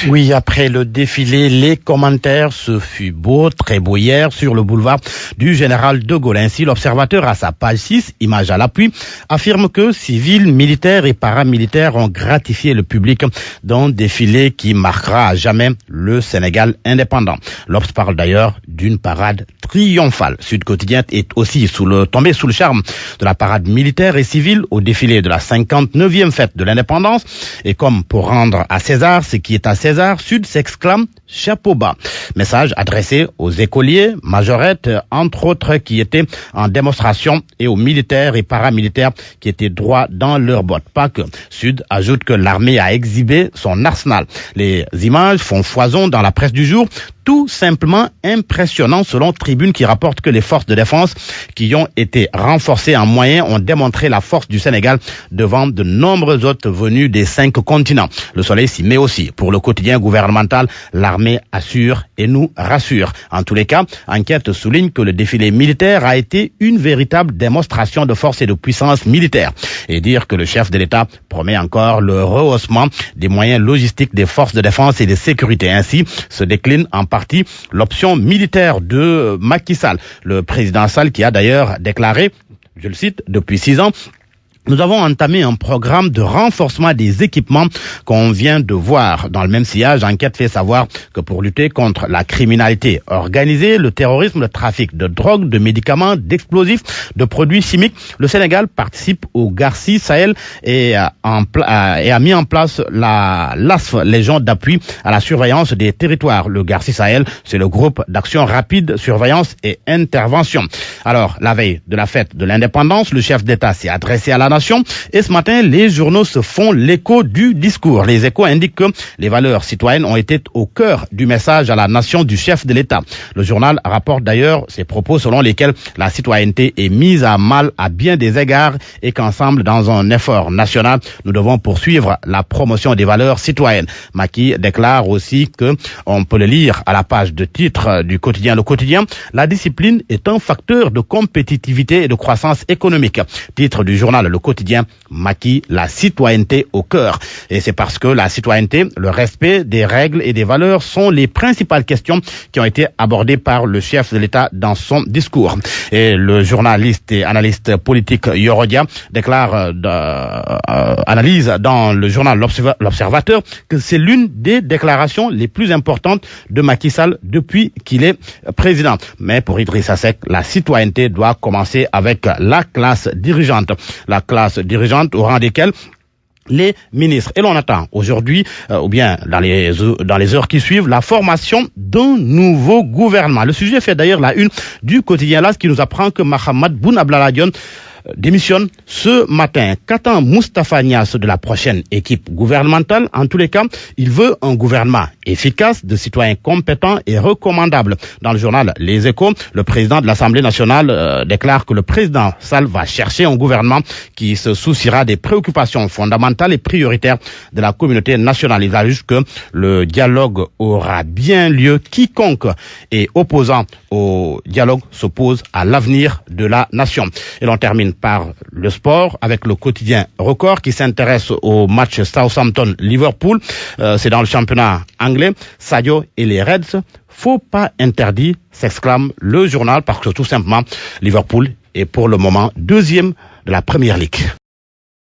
Oui, après le défilé, les commentaires, ce fut beau, très beau hier sur le boulevard du Général de Gaulle. Ainsi, l'Observateur, à sa page 6, image à l'appui, affirme que civils, militaires et paramilitaires ont gratifié le public d'un défilé qui marquera à jamais le Sénégal indépendant. L'Obs parle d'ailleurs d'une parade triomphale. Sud Quotidien est aussi tombé sous le charme de la parade militaire et civile au défilé de la 59e fête de l'indépendance. Et comme pour rendre à César ce qui est à César, Sud s'exclame chapeau bas. Message adressé aux écoliers, majorettes, entre autres, qui étaient en démonstration, et aux militaires et paramilitaires qui étaient droits dans leurs bottes. Pas que. Sud ajoute que l'armée a exhibé son arsenal. Les images font foison dans la presse du jour, tout simplement impressionnant selon Tribune, qui rapporte que les forces de défense qui ont été renforcées en moyens ont démontré la force du Sénégal devant de nombreux autres venus des 5 continents. Le Soleil s'y met aussi. Pour le quotidien gouvernemental, l'armée assure et nous rassure. En tous les cas, Enquête souligne que le défilé militaire a été une véritable démonstration de force et de puissance militaire. Et dire que le chef de l'État promet encore le rehaussement des moyens logistiques des forces de défense et de sécurité. Ainsi se décline en partie l'option militaire de Macky Sall. Le président Sall qui a d'ailleurs déclaré, je le cite, depuis 6 ans, nous avons entamé un programme de renforcement des équipements qu'on vient de voir. Dans le même sillage, Enquête fait savoir que pour lutter contre la criminalité organisée, le terrorisme, le trafic de drogue, de médicaments, d'explosifs, de produits chimiques, le Sénégal participe au Garci Sahel et a mis en place la LASF, Légion d'appui à la surveillance des territoires. Le Garci Sahel, c'est le groupe d'action rapide, surveillance et intervention. Alors, la veille de la fête de l'indépendance, le chef d'État s'est adressé à la nation et ce matin, les journaux se font l'écho du discours. Les Échos indiquent que les valeurs citoyennes ont été au cœur du message à la nation du chef de l'État. Le journal rapporte d'ailleurs ces propos selon lesquels la citoyenneté est mise à mal à bien des égards et qu'ensemble, dans un effort national, nous devons poursuivre la promotion des valeurs citoyennes. Macky déclare aussi que, on peut le lire à la page de titre du quotidien Le Quotidien, la discipline est un facteur de compétitivité et de croissance économique. Titre du journal Le Quotidien, Macky, la citoyenneté au cœur. Et c'est parce que la citoyenneté, le respect des règles et des valeurs sont les principales questions qui ont été abordées par le chef de l'État dans son discours. Et le journaliste et analyste politique Yorodia déclare, analyse dans le journal L'Observateur, que c'est l'une des déclarations les plus importantes de Macky Sall depuis qu'il est président. Mais pour Idrissa Seck, la citoyenneté doit commencer avec la classe dirigeante. La classe dirigeante au rang desquels les ministres. Et l'on attend aujourd'hui, ou bien dans les heures qui suivent, la formation d'un nouveau gouvernement. Le sujet fait d'ailleurs la une du quotidien LAS qui nous apprend que Mahammed Boun Abdallah Dionne démissionne ce matin. Qu'attend Moustapha Niasse de la prochaine équipe gouvernementale? En tous les cas, il veut un gouvernement efficace, de citoyens compétents et recommandables. Dans le journal Les Échos, le président de l'Assemblée nationale déclare que le président Sall va chercher un gouvernement qui se souciera des préoccupations fondamentales et prioritaires de la communauté nationale. Il ajoute que le dialogue aura bien lieu. Quiconque est opposant au dialogue s'oppose à l'avenir de la nation. Et l'on termine par le sport avec le quotidien Record qui s'intéresse au match Southampton-Liverpool. C'est dans le championnat anglais. Sadio et les Reds, faut pas interdit, s'exclame le journal, parce que tout simplement, Liverpool est pour le moment 2e de la Premier League.